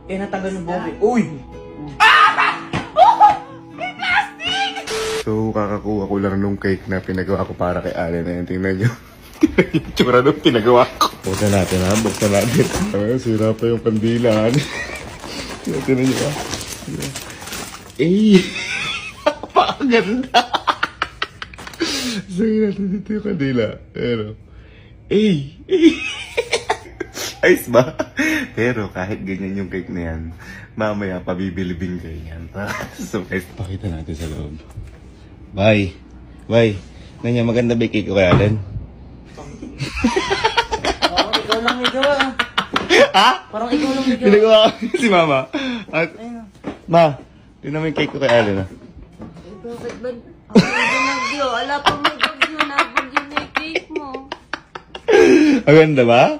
Eh, natagal ng Bobby. Uy! So, kakakuha ko lang nung cake na pinagawa ko para kay Allen. Ayan, tingnan nyo. Yung tsura nung pinagawa ko. Buksan natin ha, buksan natin. Ay, sira pa yung kandilan. Tingnan nyo ha. Eh! Napakaganda! Sagay natin dito yung kandila. Pero, ayos ba? Pero kahit ganyan yung cake na yan, mamaya pabibilibing kayo yan. So guys, pakita natin sa loob. Bye! Bye! Nanya, maganda ba yung cake ko kay Allen? Parang ikaw lang nagawa. Ha? Parang ikaw lang nagawa. Pinagawa ko si Mama. At, Ayun. Ma, tingnan mo yung cake ko kay Allen ha. Bakit ba? Ako yung bagyo. Ala pa may bagyo na bagyo na yung cake mo. Maganda ba?